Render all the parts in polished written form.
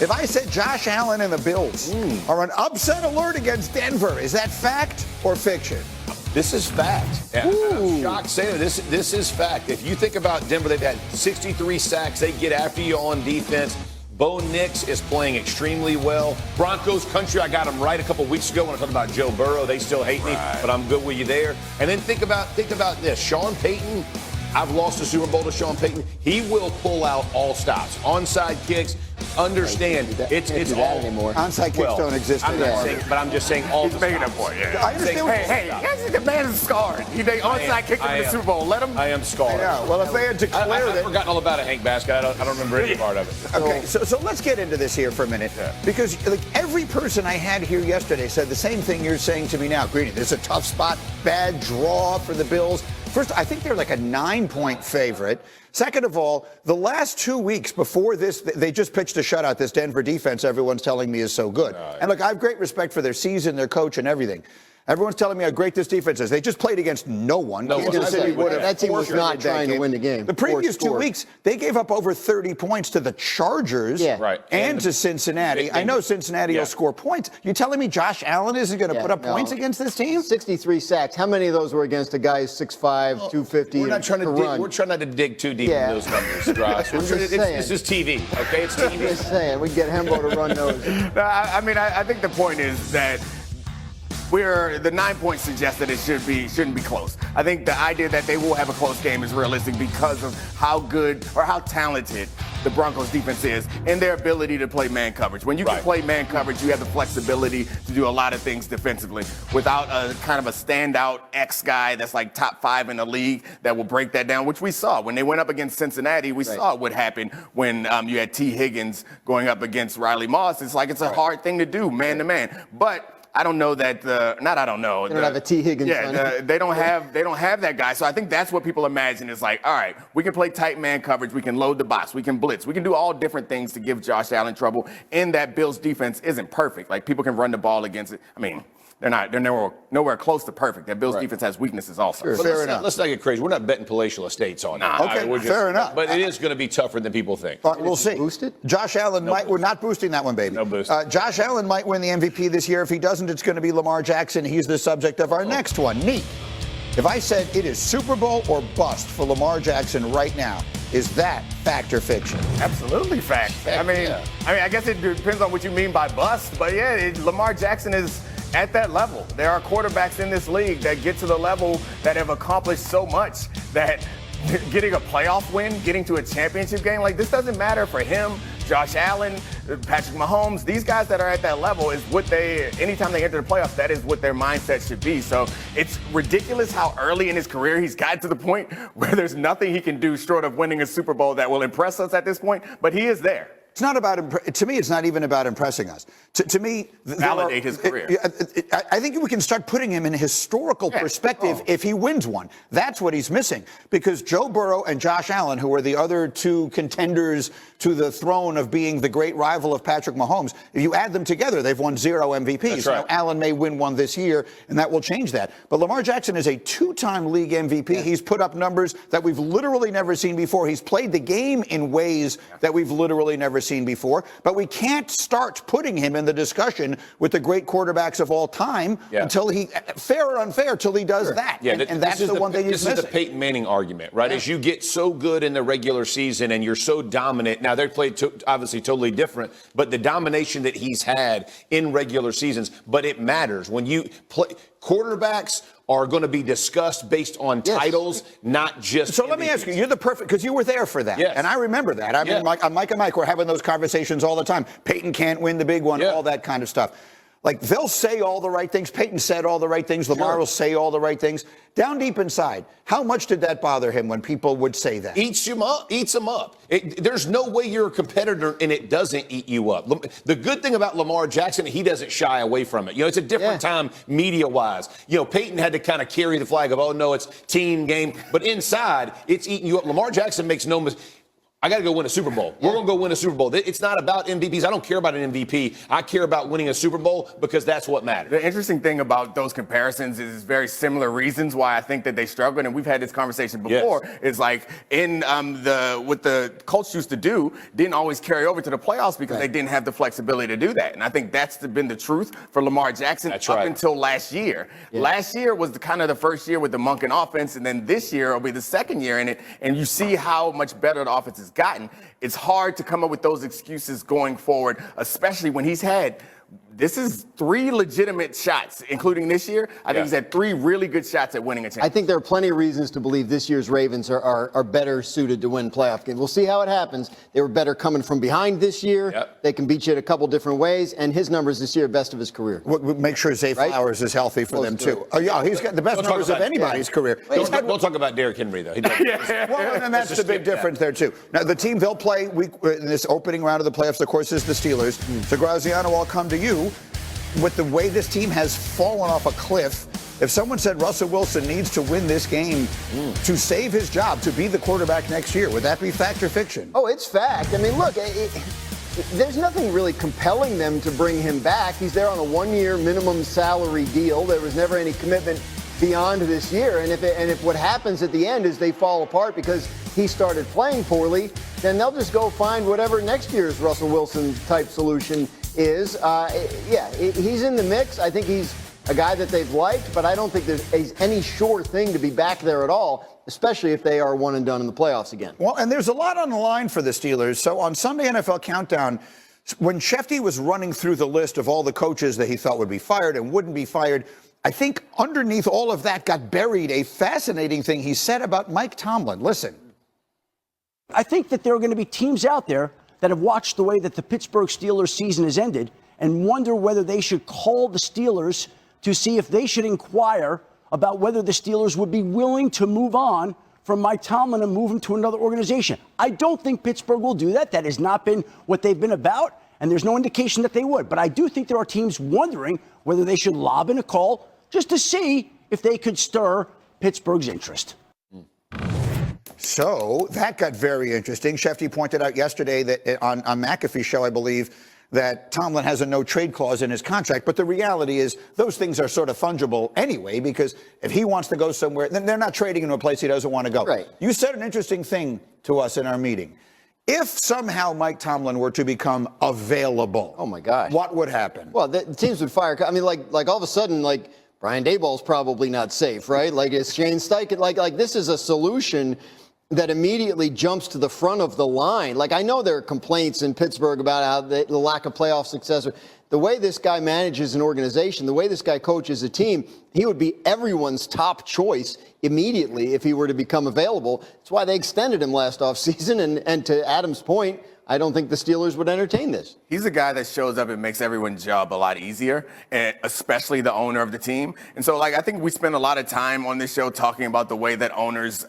If I said Josh Allen and the Bills are on upset alert against Denver, is that fact or fiction? This is fact. I'm shocked saying it. This is fact. If you think about Denver, they've had 63 sacks. They get after you on defense. Bo Nix is playing extremely well. Broncos country, I got them right a couple weeks ago when I talked about Joe Burrow. They still hate me, but I'm good with you there. And then think about this. Sean Payton, I've lost the Super Bowl to Sean Payton. He will pull out all stops. Onside kicks, understand, it's all anymore. Onside kicks don't exist anymore. I'm just saying all He's making a point, yeah. I understand. Hey, the man is scarred. They onside kicked him in the Super Bowl. Let him. I am scarred. Yeah, well, if they had declared I've forgotten all about it, Hank Basket. I don't remember any part of it. Okay, so let's get into this here for a minute. Yeah. Because like every person I had here yesterday said the same thing you're saying to me now. Greeny, this is a tough spot, bad draw for the Bills. First, I think they're like a 9-point favorite. Second of all, the last 2 weeks before this, they just pitched a shutout. This Denver defense, everyone's telling me, is so good. And look, I have great respect for their season, their coach, and everything. Everyone's telling me how great this defense is. They just played against no one. Kansas City would have. That team was not trying to win the game. The previous 2 weeks, they gave up over 30 points to the Chargers and to Cincinnati. I know Cincinnati will score points. You're telling me Josh Allen isn't going to put up points against this team? 63 sacks. How many of those were against a guy who's 6'5", 250? We're not trying to dig. We're trying not to dig too deep in those numbers, Ross. It's just TV, okay? It's TV. I'm just saying, we get Hembo to run those. I think the point is that the 9 points suggest that it shouldn't be close. I think the idea that they will have a close game is realistic because of how good or how talented the Broncos defense is and their ability to play man coverage. When you can play man coverage, you have the flexibility to do a lot of things defensively without a kind of a standout X guy that's like top 5 in the league that will break that down, which we saw when they went up against Cincinnati. We saw what happened when you had T. Higgins going up against Riley Moss. It's like it's a hard thing to do man to man, but I don't know that. I don't know. They don't have a T. Higgins. Yeah, they don't have that guy. So I think that's what people imagine is like, all right, we can play tight man coverage, we can load the box, we can blitz, we can do all different things to give Josh Allen trouble. And that Bills defense isn't perfect. Like people can run the ball against it. I mean, they're nowhere close to perfect. That Bills defense has weaknesses also. Sure, fair enough. Let's not get crazy. We're not betting palatial estates on it. Okay, fair enough. But it is going to be tougher than people think. We'll see. Boosted? Josh Allen we're not boosting that one, baby. No boost. Josh Allen might win the MVP this year. If he doesn't, it's going to be Lamar Jackson. He's the subject of our next one. Neat. If I said it is Super Bowl or bust for Lamar Jackson right now, is that fact or fiction? Absolutely fact. I guess it depends on what you mean by bust. But Lamar Jackson is at that level. There are quarterbacks in this league that get to the level that have accomplished so much that getting a playoff win, getting to a championship game, like this doesn't matter for him, Josh Allen, Patrick Mahomes. These guys that are at that level is anytime they enter the playoffs, that is what their mindset should be. So it's ridiculous how early in his career he's gotten to the point where there's nothing he can do short of winning a Super Bowl that will impress us at this point, but he is there. It's not about, to me, it's not even about impressing us. To me, validate his career. I think we can start putting him in a historical perspective if he wins one. That's what he's missing. Because Joe Burrow and Josh Allen, who are the other two contenders to the throne of being the great rival of Patrick Mahomes, if you add them together, they've won 0 MVPs. That's right. Now, Allen may win one this year, and that will change that. But Lamar Jackson is a 2-time league MVP. Yeah. He's put up numbers that we've literally never seen before. He's played the game in ways that we've literally never seen before, but we can't start putting him in the discussion with the great quarterbacks of all time until he, fair or unfair, till he does that. Yeah, and that's the one thing he's missing. This is the Peyton Manning argument, right? As you get so good in the regular season and you're so dominant, now they played obviously totally different, but the domination that he's had in regular seasons, but it matters. When you play, quarterbacks are going to be discussed based on titles, not just. So let me ask you, you're the perfect, because you were there for that. Yes. And I remember that. I mean, on Mike and Mike, we're having those conversations all the time. Peyton can't win the big one, all that kind of stuff. Like, they'll say all the right things. Peyton said all the right things. Lamar will say all the right things. Down deep inside, how much did that bother him when people would say that? Eats him up. There's no way you're a competitor and it doesn't eat you up. The good thing about Lamar Jackson, he doesn't shy away from it. You know, it's a different time media-wise. You know, Peyton had to kind of carry the flag of, oh, no, it's team game. But inside, it's eating you up. Lamar Jackson makes no mistake. I got to go win a Super Bowl. We're going to go win a Super Bowl. It's not about MVPs. I don't care about an MVP. I care about winning a Super Bowl because that's what matters. The interesting thing about those comparisons is very similar reasons why I think that they struggled, and we've had this conversation before. Yes. It's like in what the Colts used to do didn't always carry over to the playoffs because they didn't have the flexibility to do that. And I think that's been the truth for Lamar Jackson up until last year. Yeah. Last year was kind of the first year with the Monken offense, and then this year will be the second year in it. And you see how much better the offense is gotten. It's hard to come up with those excuses going forward, especially when he's had this is 3 legitimate shots, including this year. I think he's had 3 really good shots at winning a championship. I think there are plenty of reasons to believe this year's Ravens are better suited to win playoff games. We'll see how it happens. They were better coming from behind this year. Yep. They can beat you in a couple different ways, and his numbers this year are best of his career. We'll make sure Zay Flowers is healthy for them, too. Oh, yeah, he's got the best numbers of anybody's career. Don't talk about Derrick Henry, though. Well, and that's the big difference there, too. Now, the team they'll play in this opening round of the playoffs, of course, is the Steelers. So, Graziano, I'll come to you. With the way this team has fallen off a cliff, if someone said Russell Wilson needs to win this game to save his job, to be the quarterback next year, would that be fact or fiction? Oh, it's fact. I mean, look, there's nothing really compelling them to bring him back. He's there on a 1-year minimum salary deal. There was never any commitment beyond this year. And if what happens at the end is they fall apart because he started playing poorly, then they'll just go find whatever next year's Russell Wilson type solution is. He's in the mix. I think he's a guy that they've liked, but I don't think there's any sure thing to be back there at all, especially if they are one and done in the playoffs again. Well, and there's a lot on the line for the Steelers. So on Sunday NFL Countdown, when Shefty was running through the list of all the coaches that he thought would be fired and wouldn't be fired, I think underneath all of that got buried a fascinating thing he said about Mike Tomlin. Listen. I think that there are going to be teams out there that have watched the way that the Pittsburgh Steelers season has ended and wonder whether they should call the Steelers to see if they should inquire about whether the Steelers would be willing to move on from Mike Tomlin and move him to another organization. I don't think Pittsburgh will do that. That has not been what they've been about, and there's no indication that they would. But I do think there are teams wondering whether they should lob in a call just to see if they could stir Pittsburgh's interest. So that got very interesting. Shefty pointed out yesterday that on McAfee's show, I believe, that Tomlin has a no-trade clause in his contract. But the reality is those things are sort of fungible anyway, because if he wants to go somewhere, then they're not trading him to a place he doesn't want to go. Right. You said an interesting thing to us in our meeting. If somehow Mike Tomlin were to become available, oh my gosh, what would happen? Well, the teams would fire. I mean, like all of a sudden, like Brian Daboll's probably not safe, right? Like it's Shane Steichen. Like this is a solution that immediately jumps to the front of the line. Like, I know there are complaints in Pittsburgh about how the lack of playoff success. The way this guy manages an organization, the way this guy coaches a team, he would be everyone's top choice immediately if he were to become available. That's why they extended him last offseason. And to Adam's point, I don't think the Steelers would entertain this. He's a guy that shows up and makes everyone's job a lot easier, and especially the owner of the team. And so, I think we spend a lot of time on this show talking about the way that owners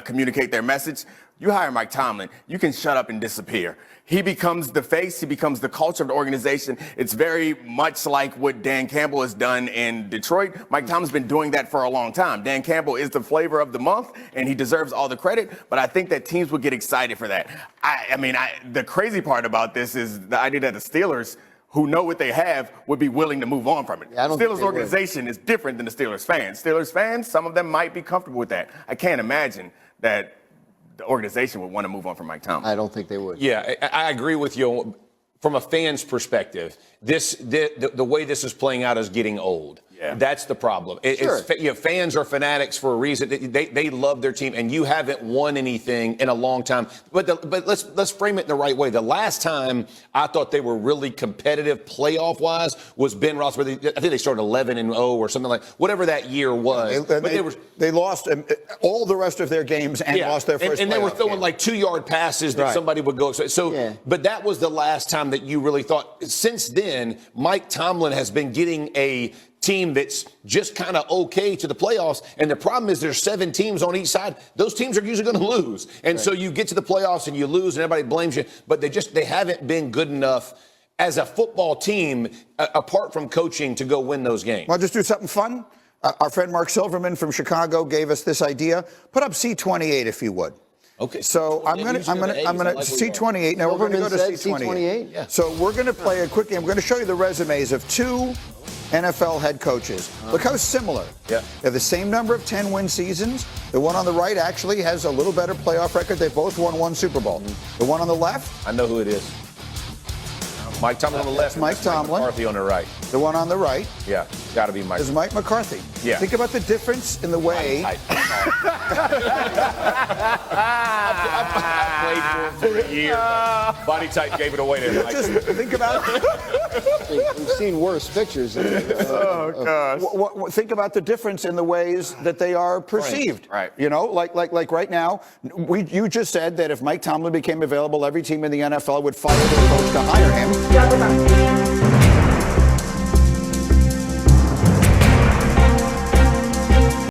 communicate their message. You hire Mike Tomlin, you can shut up and disappear. He becomes the face. He becomes the culture of the organization. It's very much like what Dan Campbell has done in Detroit. Mike Tomlin's been doing that for a long time. Dan Campbell is the flavor of the month, and he deserves all the credit. But I think that teams would get excited for that. The crazy part about this is the idea that the Steelers, who know what they have, would be willing to move on from it. Yeah, the Steelers organization is different than the Steelers fans. Steelers fans, some of them might be comfortable with that. I can't imagine that the organization would want to move on from Mike Tomlin. I don't think they would. Yeah, I agree with you. From a fan's perspective, the way this is playing out is getting old. Yeah. That's the problem. Sure. Fans are fanatics for a reason. They love their team, and you haven't won anything in a long time. But let's frame it in the right way. The last time I thought they were really competitive playoff-wise was Ben Roethlisberger. I think they started 11-0 or something like whatever that year was. They lost all the rest of their games and lost their first. And they were throwing like 2-yard passes that somebody would go. But that was the last time that you really thought. Since then, Mike Tomlin has been getting a team that's just kind of okay to the playoffs. And the problem is there's 7 teams on each side. Those teams are usually going to lose. And so you get to the playoffs and you lose and everybody blames you. But they haven't been good enough as a football team, apart from coaching, to go win those games. Well, just do something fun. Our friend Mark Silverman from Chicago gave us this idea. Put up C28 if you would. Okay. So I'm gonna C28. Now we're gonna go to Silverman said C28. Yeah. So we're gonna play a quick game. We're gonna show you the resumes of two NFL head coaches. Look how similar. Yeah. They have the same number of 10-win seasons. The one on the right actually has a little better playoff record. They both won one Super Bowl. The one on the left, I know who it is. Mike Tomlin on the left. Mike Tomlin. McCarthy on the right. the one on the right, Yeah, got to be Mike. is Mike McCarthy. Yeah. Think about the difference in the way. I played for him for a year. Body type gave it away there, Mike. Just think about. We've seen worse pictures. Think about the difference in the ways that they are perceived. Right. You know, like right now, you just said that if Mike Tomlin became available, every team in the NFL would fire their coach to hire him.